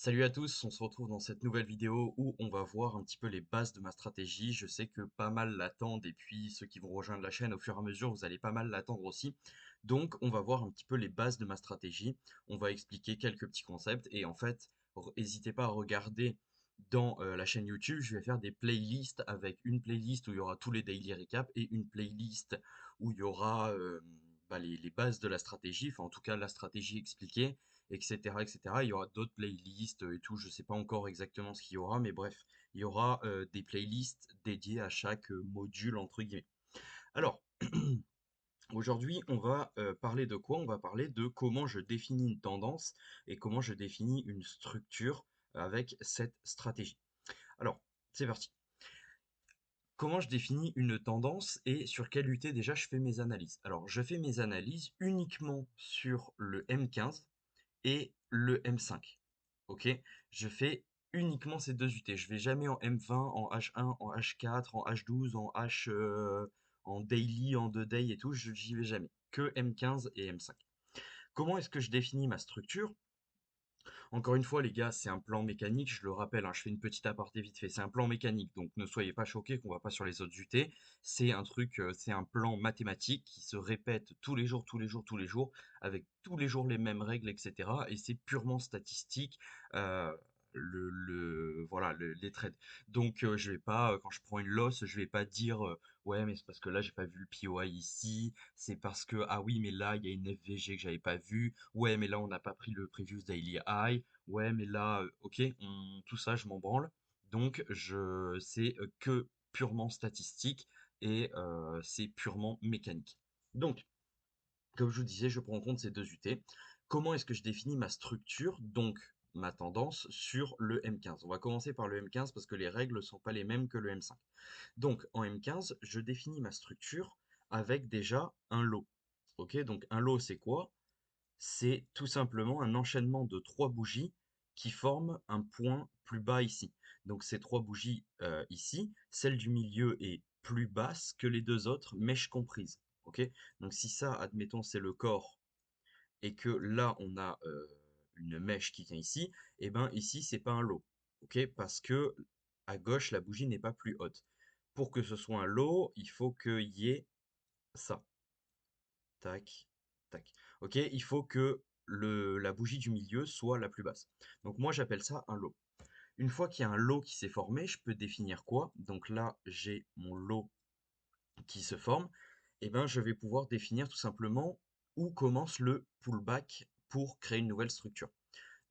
Salut à tous, on se retrouve dans cette nouvelle vidéo où on va voir un petit peu les bases de ma stratégie. Je sais que pas mal l'attendent et puis ceux qui vont rejoindre la chaîne au fur et à mesure, vous allez pas mal l'attendre aussi. Donc on va voir un petit peu les bases de ma stratégie. On va expliquer quelques petits concepts et en fait, n'hésitez pas à regarder dans la chaîne YouTube. Je vais faire des playlists avec une playlist où il y aura tous les daily recaps et une playlist où il y aura les bases de la stratégie, enfin en tout cas la stratégie expliquée etc., etc. Il y aura d'autres playlists et tout, je ne sais pas encore exactement ce qu'il y aura, mais bref, il y aura des playlists dédiées à chaque module, entre guillemets. Alors, aujourd'hui, on va parler de quoi? On va parler de comment je définis une tendance et comment je définis une structure avec cette stratégie. Alors, c'est parti. Comment je définis une tendance et sur quelle UT déjà je fais mes analyses? Alors, je fais mes analyses uniquement sur le M15 et le M5. Ok? Je fais uniquement ces deux UT. Je vais jamais en M20, en H1, en H4, en H12, en daily, en 2 day et tout. J'y vais jamais. Que M15 et M5. Comment est-ce que je définis ma structure? Encore une fois, les gars, c'est un plan mécanique. Je le rappelle, hein, je fais une petite aparté vite fait. C'est un plan mécanique, donc ne soyez pas choqués qu'on va pas sur les autres UT. C'est un truc, c'est un plan mathématique qui se répète tous les jours, tous les jours, tous les jours, avec tous les jours les mêmes règles, etc. Et c'est purement statistique. euh, voilà, les trades. Donc, je vais pas, quand je prends une loss, je vais pas dire, ouais, mais c'est parce que là, j'ai pas vu le POI ici, c'est parce que, ah oui, mais là, il y a une FVG que j'avais pas vue, ouais, mais là, on n'a pas pris le Previous Daily High, ouais, mais là, ok, tout ça, je m'en branle. Donc, c'est que purement statistique et c'est purement mécanique. Donc, comme je vous disais, je prends en compte ces deux UT. Comment est-ce que je définis ma structure, donc ma tendance sur le M15? On va commencer par le M15 parce que les règles ne sont pas les mêmes que le M5. Donc en M15, je définis ma structure avec déjà un lot. Ok, donc un lot, c'est quoi? C'est tout simplement un enchaînement de trois bougies qui forment un point plus bas ici. Donc ces trois bougies ici, celle du milieu est plus basse que les deux autres, mèches comprises. Ok, donc si ça, admettons, c'est le corps et que là on a une mèche qui vient ici, et ben ici c'est pas un lot. Ok, parce que à gauche la bougie n'est pas plus haute. Pour que ce soit un lot, il faut qu'il y ait ça. Tac, tac. Ok, il faut que la bougie du milieu soit la plus basse. Donc moi j'appelle ça un lot. Une fois qu'il y a un lot qui s'est formé, je peux définir quoi? Donc là j'ai mon lot qui se forme. Et ben je vais pouvoir définir tout simplement où commence le pullback pour créer une nouvelle structure.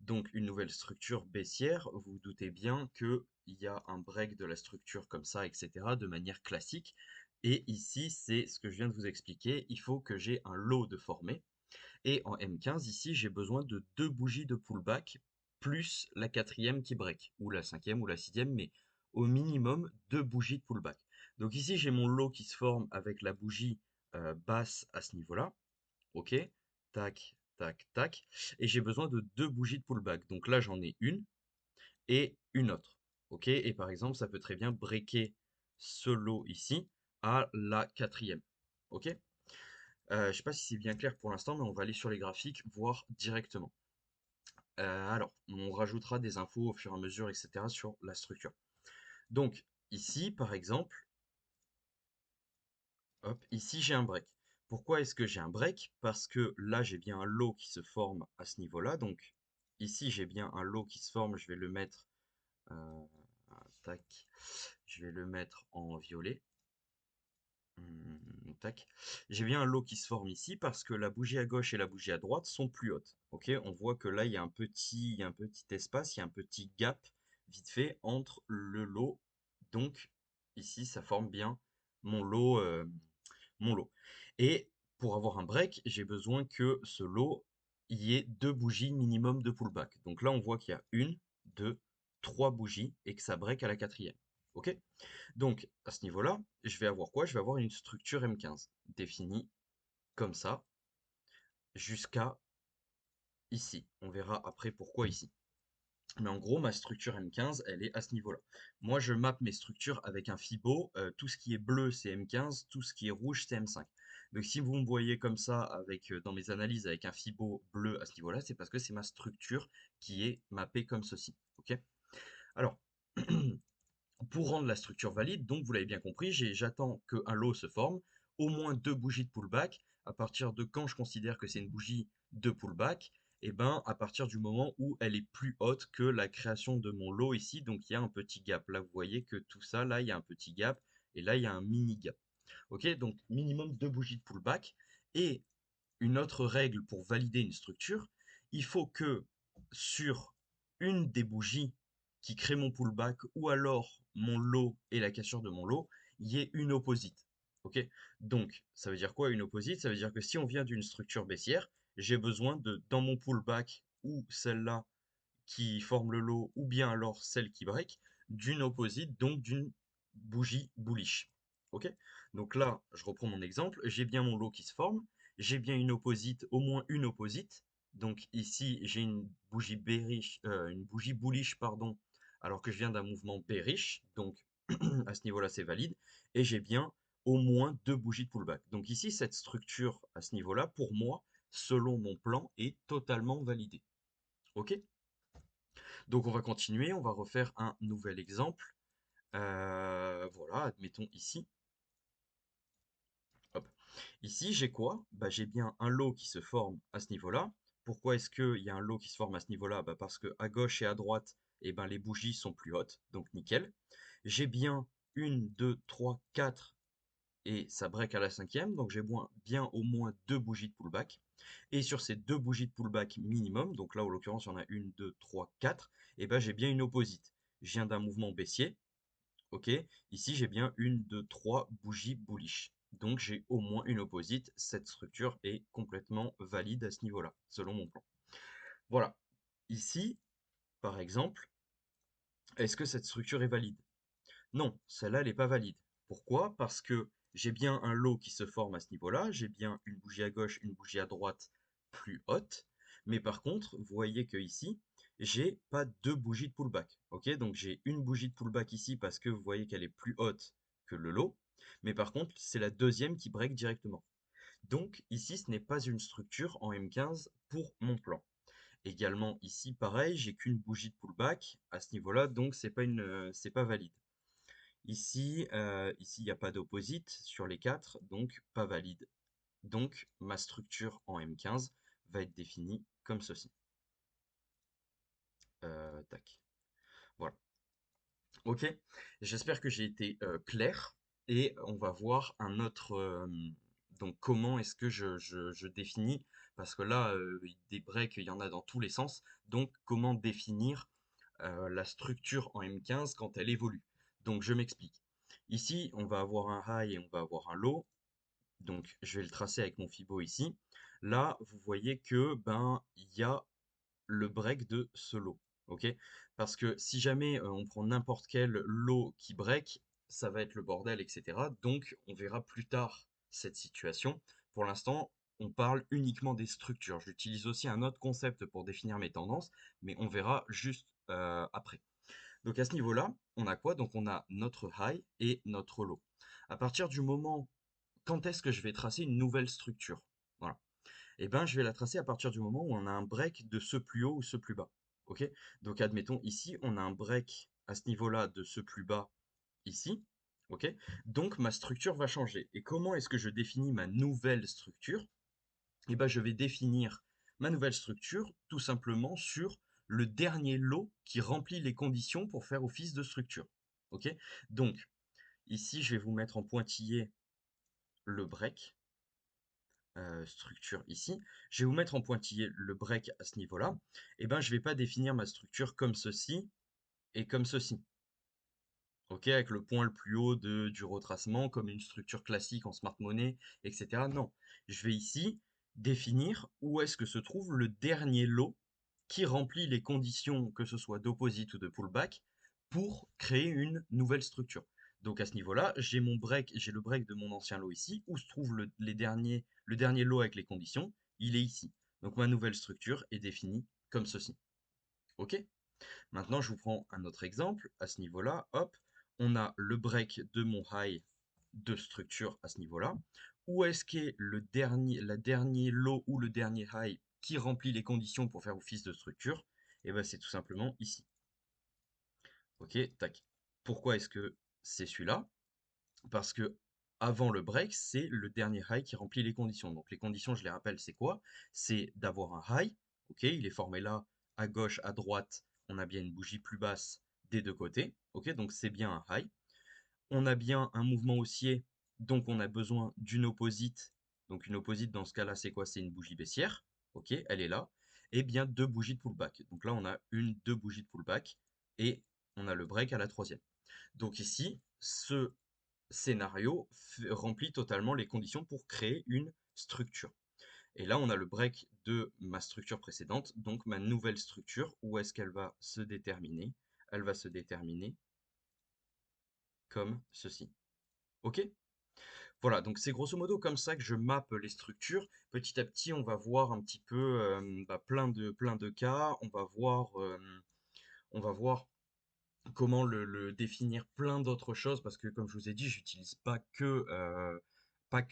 Donc une nouvelle structure baissière, vous vous doutez bien qu'il y a un break de la structure comme ça, etc., de manière classique. Et ici, c'est ce que je viens de vous expliquer. Il faut que j'ai un lot de formé. Et en M15, ici, j'ai besoin de deux bougies de pullback, plus la quatrième qui break, ou la cinquième, ou la sixième, mais au minimum deux bougies de pullback. Donc ici, j'ai mon lot qui se forme avec la bougie basse à ce niveau-là. Ok, tac, tac, tac. Et j'ai besoin de deux bougies de pullback. Donc là, j'en ai une et une autre. Ok, et par exemple, ça peut très bien breaker ce lot ici à la quatrième. Ok, je ne sais pas si c'est bien clair pour l'instant, mais on va aller sur les graphiques, voir directement. Alors, on rajoutera des infos au fur et à mesure, etc. sur la structure. Donc, ici, par exemple, hop, ici j'ai un break. Pourquoi est-ce que j'ai un break? Parce que là j'ai bien un lot qui se forme à ce niveau-là. Donc ici j'ai bien un lot qui se forme. Je vais le mettre, euh, tac, je vais le mettre en violet. Tac. J'ai bien un lot qui se forme ici parce que la bougie à gauche et la bougie à droite sont plus hautes. Ok, on voit que là il y a un petit espace, il y a un petit gap vite fait entre le lot. Donc ici ça forme bien mon lot, mon lot. Et pour avoir un break, j'ai besoin que ce lot y ait deux bougies minimum de pullback. Donc là, on voit qu'il y a une, deux, trois bougies et que ça break à la quatrième. OK? Donc, à ce niveau-là, je vais avoir quoi? Je vais avoir une structure M15 définie comme ça jusqu'à ici. On verra après pourquoi ici. Mais en gros, ma structure M15, elle est à ce niveau-là. Moi, je mappe mes structures avec un Fibo. Tout ce qui est bleu, c'est M15. Tout ce qui est rouge, c'est M5. Donc si vous me voyez comme ça avec, dans mes analyses avec un Fibo bleu à ce niveau-là, c'est parce que c'est ma structure qui est mappée comme ceci. Ok? Alors, pour rendre la structure valide, donc vous l'avez bien compris, j'attends qu'un lot se forme, au moins deux bougies de pullback. À partir de quand je considère que c'est une bougie de pullback? Et ben, à partir du moment où elle est plus haute que la création de mon lot ici, donc il y a un petit gap. Là, vous voyez que tout ça, là, il y a un petit gap, et là, il y a un mini gap. Ok, donc minimum deux bougies de pullback. Et une autre règle pour valider une structure, il faut que sur une des bougies qui crée mon pullback ou alors mon lot et la cassure de mon lot, il y ait une opposite. Ok? Donc, ça veut dire quoi une opposite? Ça veut dire que si on vient d'une structure baissière, j'ai besoin de, dans mon pullback ou celle-là qui forme le lot, ou bien alors celle qui break, d'une opposite, donc d'une bougie bullish. Ok? Donc là, je reprends mon exemple, j'ai bien mon lot qui se forme, j'ai bien une opposite, au moins une opposite. Donc ici, j'ai une bougie bearish, une bougie bullish, pardon, alors que je viens d'un mouvement bearish. Donc à ce niveau-là, c'est valide. Et j'ai bien au moins deux bougies de pullback. Donc ici, cette structure à ce niveau-là, pour moi, selon mon plan, est totalement validée. Ok? Donc on va continuer, on va refaire un nouvel exemple. Voilà, admettons ici. Hop. Ici, j'ai quoi? Bah, j'ai bien un lot qui se forme à ce niveau-là. Pourquoi est-ce qu'il y a un lot qui se forme à ce niveau-là? Bah, parce que à gauche et à droite, eh ben, les bougies sont plus hautes, donc nickel. J'ai bien une, deux, trois, quatre, et ça break à la cinquième, donc j'ai bien au moins deux bougies de pullback. Et sur ces deux bougies de pullback minimum, donc là, en l'occurrence, il y en a une, deux, trois, quatre, et ben, j'ai bien une opposite. Je viens d'un mouvement baissier, ok? Ici, j'ai bien une, deux, trois bougies bullish. Donc, j'ai au moins une opposite. Cette structure est complètement valide à ce niveau-là, selon mon plan. Voilà. Ici, par exemple, est-ce que cette structure est valide? Non, celle-là, elle n'est pas valide. Pourquoi? Parce que j'ai bien un lot qui se forme à ce niveau-là, j'ai bien une bougie à gauche, une bougie à droite plus haute, mais par contre, vous voyez que ici, j'ai pas deux bougies de pullback. Ok, donc j'ai une bougie de pullback ici parce que vous voyez qu'elle est plus haute que le lot, mais par contre, c'est la deuxième qui break directement. Donc ici, ce n'est pas une structure en M15 pour mon plan. Également ici, pareil, j'ai qu'une bougie de pullback à ce niveau-là, donc c'est pas valide. Ici, il n'y a pas d'opposite sur les quatre, donc pas valide. Donc, ma structure en M15 va être définie comme ceci. Tac. Voilà. Ok. J'espère que j'ai été clair. Et on va voir un autre. Donc, comment est-ce que je définis? Parce que là, des breaks, il y en a dans tous les sens. Donc, comment définir la structure en M15 quand elle évolue? Donc, je m'explique. Ici, on va avoir un high et on va avoir un low. Donc, je vais le tracer avec mon Fibo ici. Là, vous voyez que ben il y a le break de ce lot. Ok? Parce que si jamais on prend n'importe quel lot qui break, ça va être le bordel, etc. Donc, on verra plus tard cette situation. Pour l'instant, on parle uniquement des structures. J'utilise aussi un autre concept pour définir mes tendances, mais on verra juste après. Donc à ce niveau-là, on a quoi? Donc on a notre high et notre low. À partir du moment, quand est-ce que je vais tracer une nouvelle structure? Voilà. Eh ben, je vais la tracer à partir du moment où on a un break de ce plus haut ou ce plus bas. Ok? Donc admettons ici, on a un break à ce niveau-là de ce plus bas ici. Ok? Donc ma structure va changer. Et comment est-ce que je définis ma nouvelle structure? Eh ben, je vais définir ma nouvelle structure tout simplement sur le dernier lot qui remplit les conditions pour faire office de structure. Ok? Donc, ici, je vais vous mettre en pointillé le break, structure ici. Je vais vous mettre en pointillé le break à ce niveau-là. Et ben, je ne vais pas définir ma structure comme ceci et comme ceci. Ok, avec le point le plus haut du retracement, comme une structure classique en smart money, etc. Non, je vais ici définir où est-ce que se trouve le dernier lot qui remplit les conditions, que ce soit d'opposite ou de pullback, pour créer une nouvelle structure. Donc à ce niveau-là, j'ai mon break, j'ai le break de mon ancien lot ici, où se trouve le dernier lot avec les conditions, il est ici. Donc ma nouvelle structure est définie comme ceci. Ok? Maintenant, je vous prends un autre exemple. À ce niveau-là, hop, on a le break de mon high de structure à ce niveau-là. où est-ce qu'est la dernier low ou le dernier high qui remplit les conditions pour faire office de structure? Et ben c'est tout simplement ici. Ok, tac. Pourquoi est-ce que c'est celui-là? Parce que avant le break, c'est le dernier high qui remplit les conditions. Donc les conditions, je les rappelle, c'est quoi? C'est d'avoir un high, ok, il est formé là, à gauche, à droite, on a bien une bougie plus basse des deux côtés, ok, donc c'est bien un high. On a bien un mouvement haussier, donc on a besoin d'une opposite. Donc une opposite dans ce cas-là, c'est quoi? C'est une bougie baissière, ok, elle est là, et bien deux bougies de pullback. Donc là, on a deux bougies de pullback, et on a le break à la troisième. Donc ici, ce scénario remplit totalement les conditions pour créer une structure. Et là, on a le break de ma structure précédente, donc ma nouvelle structure, où est-ce qu'elle va se déterminer? Elle va se déterminer comme ceci. OK? Voilà, donc c'est grosso modo comme ça que je mappe les structures. Petit à petit, on va voir un petit peu plein de cas. On va voir comment le définir plein d'autres choses parce que comme je vous ai dit, j'utilise pas que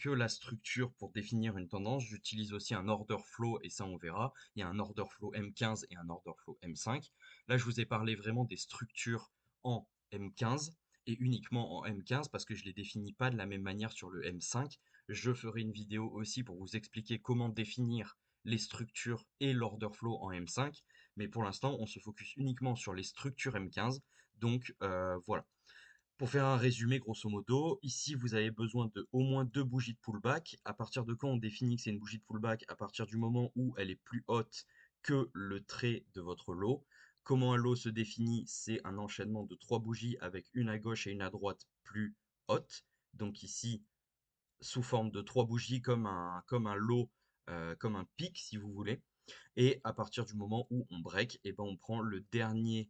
la structure pour définir une tendance, j'utilise aussi un order flow et ça on verra. Il y a un order flow M15 et un order flow M5. Là, je vous ai parlé vraiment des structures en M15 et uniquement en M15 parce que je les définis pas de la même manière sur le M5. Je ferai une vidéo aussi pour vous expliquer comment définir les structures et l'order flow en M5. Mais pour l'instant, on se focus uniquement sur les structures M15. Donc voilà. Pour faire un résumé, grosso modo, ici vous avez besoin de au moins deux bougies de pullback. À partir de quand on définit que c'est une bougie de pullback? À partir du moment où elle est plus haute que le trait de votre lot. Comment un lot se définit? C'est un enchaînement de trois bougies avec une à gauche et une à droite plus haute. Donc ici, sous forme de trois bougies comme un lot, comme un pic si vous voulez. Et à partir du moment où on break, et ben on prend le dernier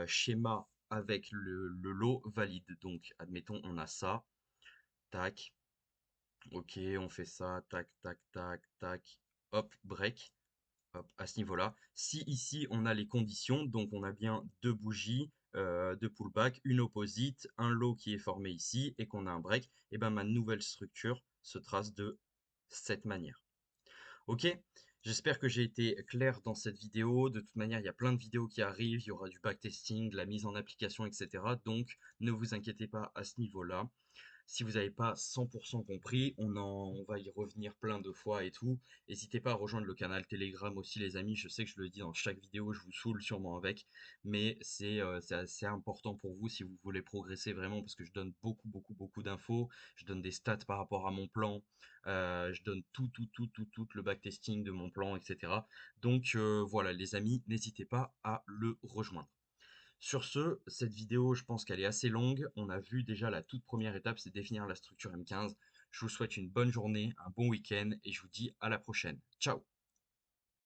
schéma avec le lot valide. Donc, admettons, on a ça, tac, ok, on fait ça, tac, tac, tac, tac, hop, break, hop, à ce niveau-là. Si ici, on a les conditions, donc on a bien deux bougies de pullback, une opposite, un lot qui est formé ici, et qu'on a un break, et ben ma nouvelle structure se trace de cette manière. Ok, j'espère que j'ai été clair dans cette vidéo. De toute manière, il y a plein de vidéos qui arrivent. Il y aura du backtesting, de la mise en application, etc. Donc, ne vous inquiétez pas à ce niveau-là. Si vous n'avez pas 100% compris, on va y revenir plein de fois et tout. N'hésitez pas à rejoindre le canal Telegram aussi, les amis. Je sais que je le dis dans chaque vidéo, je vous saoule sûrement avec, mais c'est assez important pour vous si vous voulez progresser vraiment, parce que je donne beaucoup d'infos. Je donne des stats par rapport à mon plan. Je donne tout le backtesting de mon plan, etc. Donc voilà, les amis, n'hésitez pas à le rejoindre. Sur ce, cette vidéo, je pense qu'elle est assez longue. On a vu déjà la toute première étape, c'est définir la structure M15. Je vous souhaite une bonne journée, un bon week-end et je vous dis à la prochaine. Ciao!